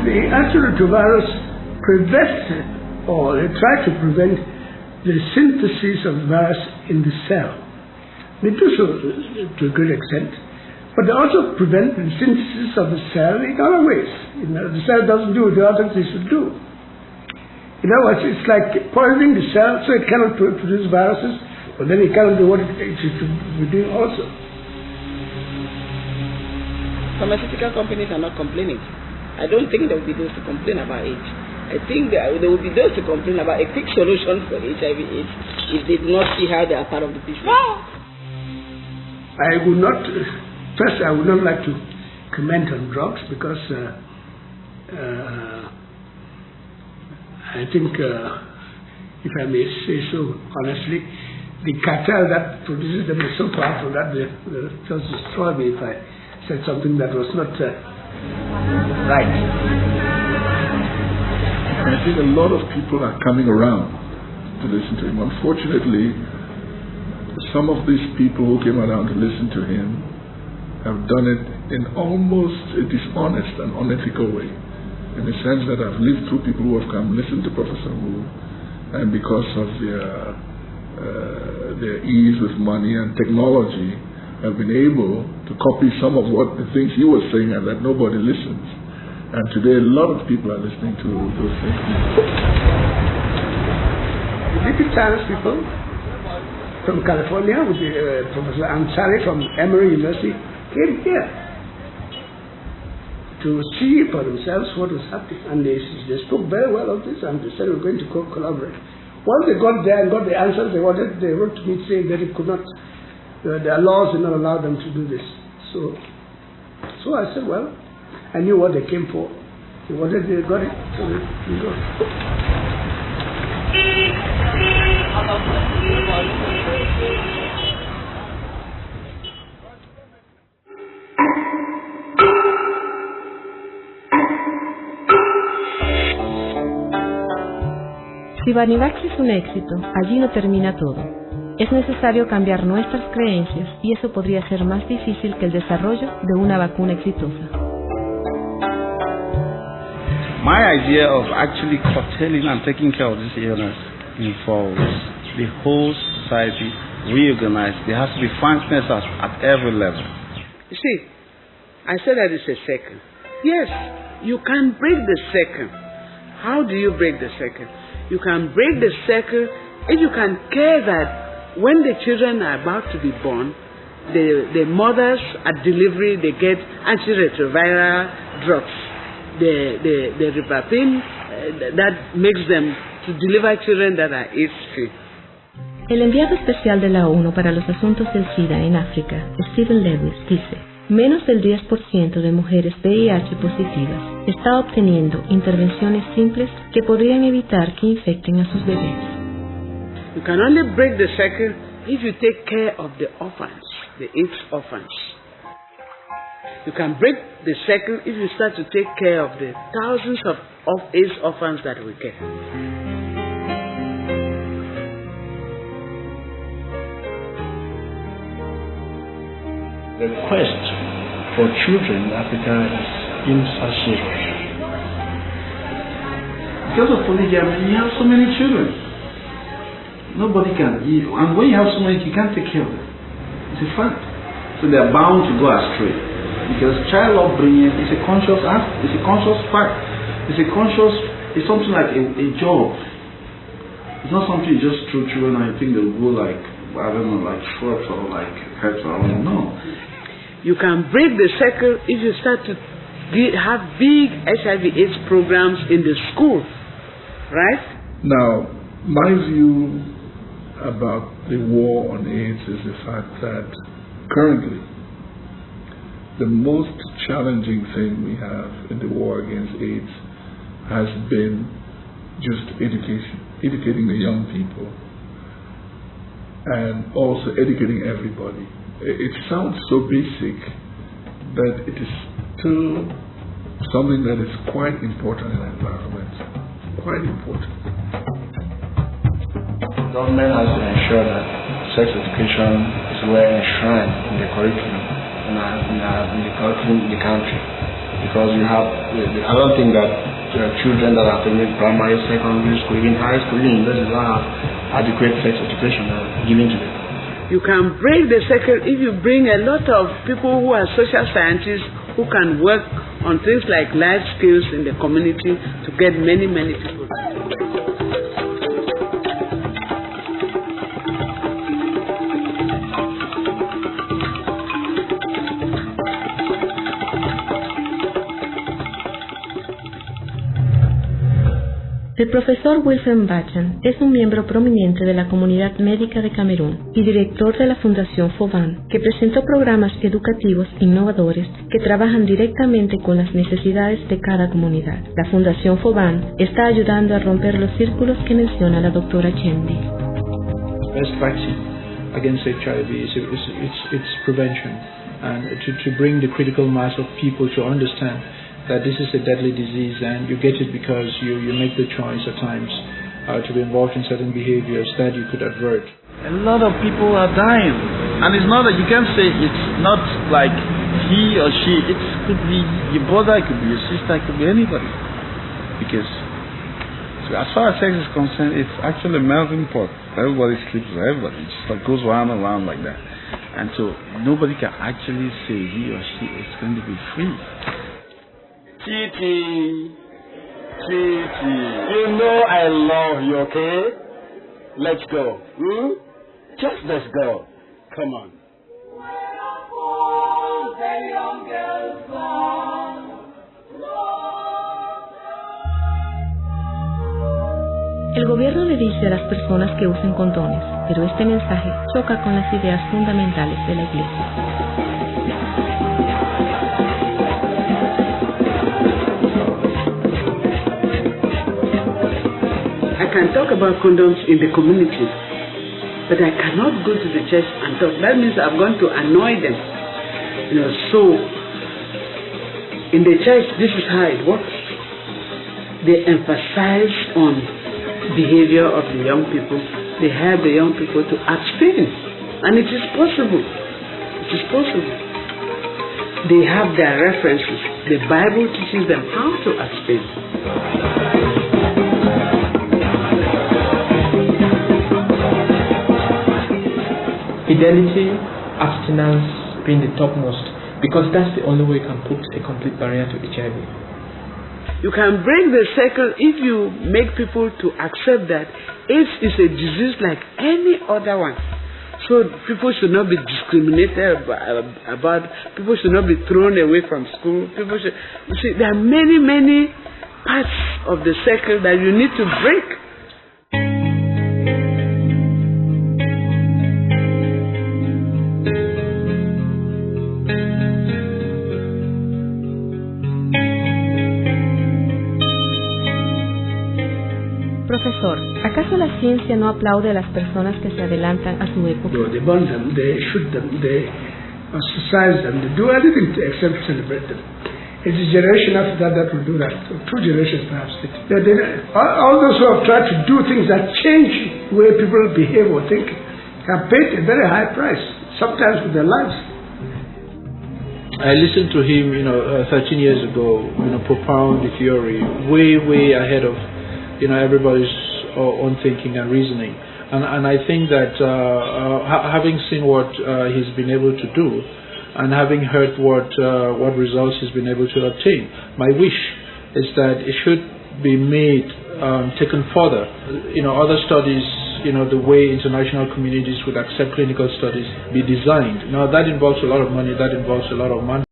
The antiretrovirus prevents, or they try to prevent, the synthesis of the virus in the cell. They do so to a great extent, but they also prevent the synthesis of the cell in other ways. The cell doesn't do the other things it should do. In other words, it's like poisoning the cell so it cannot produce viruses, but then it cannot do what it should be doing also. Pharmaceutical companies are not complaining. I don't think there will be those to complain about AIDS. I think there will be those to complain about a quick solution for HIV/AIDS if they do not see how they are part of the picture. I would not, first I would not like to comment on drugs because I think, if I may say so honestly, the cartel that produces them is so powerful that they just destroy me if I said something that was not right. I think a lot of people are coming around to listen to him. Unfortunately, some of these people who came around to listen to him have done it in almost a dishonest and unethical way, in the sense that I've lived through people who have come listen to Professor Wu, and because of their ease with money and technology, have been able to copy some of what the things he was saying, and that nobody listens. And today a lot of people are listening to those things. The British Times people from California, with Professor Ansari from Emory University, came here to see for themselves what was happening. And they spoke very well of this, and they said we're going to collaborate. Once they got there and got the answers they wanted, they wrote to me saying that it could not, their laws did not allow them to do this. So I said, well, I knew what they came for. They wanted, they got it. So we got it. Si Barnivax es un éxito, allí no termina todo. Es necesario cambiar nuestras creencias y eso podría ser más difícil que el desarrollo de una vacuna exitosa. My idea of actually curtailing and taking care of this illness involves the whole society reorganized. There has to be functioning at every level. You see, I said that it's a circle. Yes, you can break the circle. How do you break the circle? You can break the circle if you can care that when the children are about to be born, the mothers at delivery, they get antiretroviral drugs. The ribavirin that makes them to deliver children that are AIDS-free. El enviado especial de la ONU para los asuntos del SIDA en África, Stephen Lewis, dice: menos del 10% de mujeres VIH positivas está obteniendo intervenciones simples que podrían evitar que infecten a sus bebés. You can only break the cycle if you take care of the orphans, the AIDS orphans. You can break the cycle if you start to take care of the thousands of AIDS orphans that we get. The quest for children in Africa is insatiable. Because of polygamy, you have so many children. Nobody can give. And when you have so many, you can't take care of them. It's a fact. So they are bound to go astray. Because child upbringing is a conscious act, it's a conscious fact. It's something like a job. It's not something you just throw children and you think they'll go like, I don't know, like shrubs or like herbs or something. No. You can break the cycle if you start to have big HIV/AIDS programs in the schools, right? Now, my view about the war on AIDS is the fact that currently the most challenging thing we have in the war against AIDS has been just educating the young people, and also educating everybody. It sounds so basic, but it is still something that is quite important in the environment. Quite important. The government has to ensure that sex education is well enshrined in the curriculum in the country. because you have, I don't think that children that are attending primary, secondary school, even high school, even university don't have adequate sex education given to them. You can break the cycle if you bring a lot of people who are social scientists who can work on things like life skills in the community to get many people. El profesor Wilhelm Bachan es un miembro prominente de la comunidad médica de Camerún y director de la Fundación Fauban, que presentó programas educativos innovadores que trabajan directamente con las necesidades de cada comunidad. La Fundación Fauban está ayudando a romper los círculos que menciona la doctora Chendi. Best vaccine against HIV is prevention, and to bring the critical mass of people to understand that this is a deadly disease, and you get it because you make the choice at times to be involved in certain behaviors that you could avert. A lot of people are dying, and it's not that you can't say it's not like he or she. It could be your brother, it could be your sister, it could be anybody. Because so as far as sex is concerned, it's actually a melting pot. Everybody sleeps with everybody. It just like goes round and round like that, and so nobody can actually say he or she is going to be free. Titi, you know I love you, okay? Let's go. Just let's go. Come on. El gobierno le dice a las personas que usen condones, pero este mensaje choca con las ideas fundamentales de la Iglesia. I can talk about condoms in the community, but I cannot go to the church and talk. That means I'm going to annoy them. So in the church, this is how it works. They emphasize on behavior of the young people. They help the young people to abstain, and it is possible. It is possible. They have their references. The Bible teaches them how to abstain. Fidelity, abstinence being the topmost, because that's the only way you can put a complete barrier to HIV. You can break the cycle if you make people to accept that AIDS is a disease like any other one. So people should not be discriminated about, people should not be thrown away from school. You see, there are many parts of the cycle that you need to break. Profesor, ¿acaso la ciencia no aplaude a las personas que se adelantan a su época? They burn them, they shoot them, they ostracize them, they do anything except celebrate them. It's a generation after that will do that, so 2 generations perhaps. All those who have tried to do things that change the way people behave or think have paid a very high price, sometimes with their lives. I listened to him, 13 years ago, propound the theory way ahead of everybody's own thinking and reasoning, and I think that having seen what he's been able to do, and having heard what results he's been able to obtain, my wish is that it should be made taken further. Other studies, the way international communities would accept clinical studies, be designed. Now that involves a lot of money, that involves a lot of money.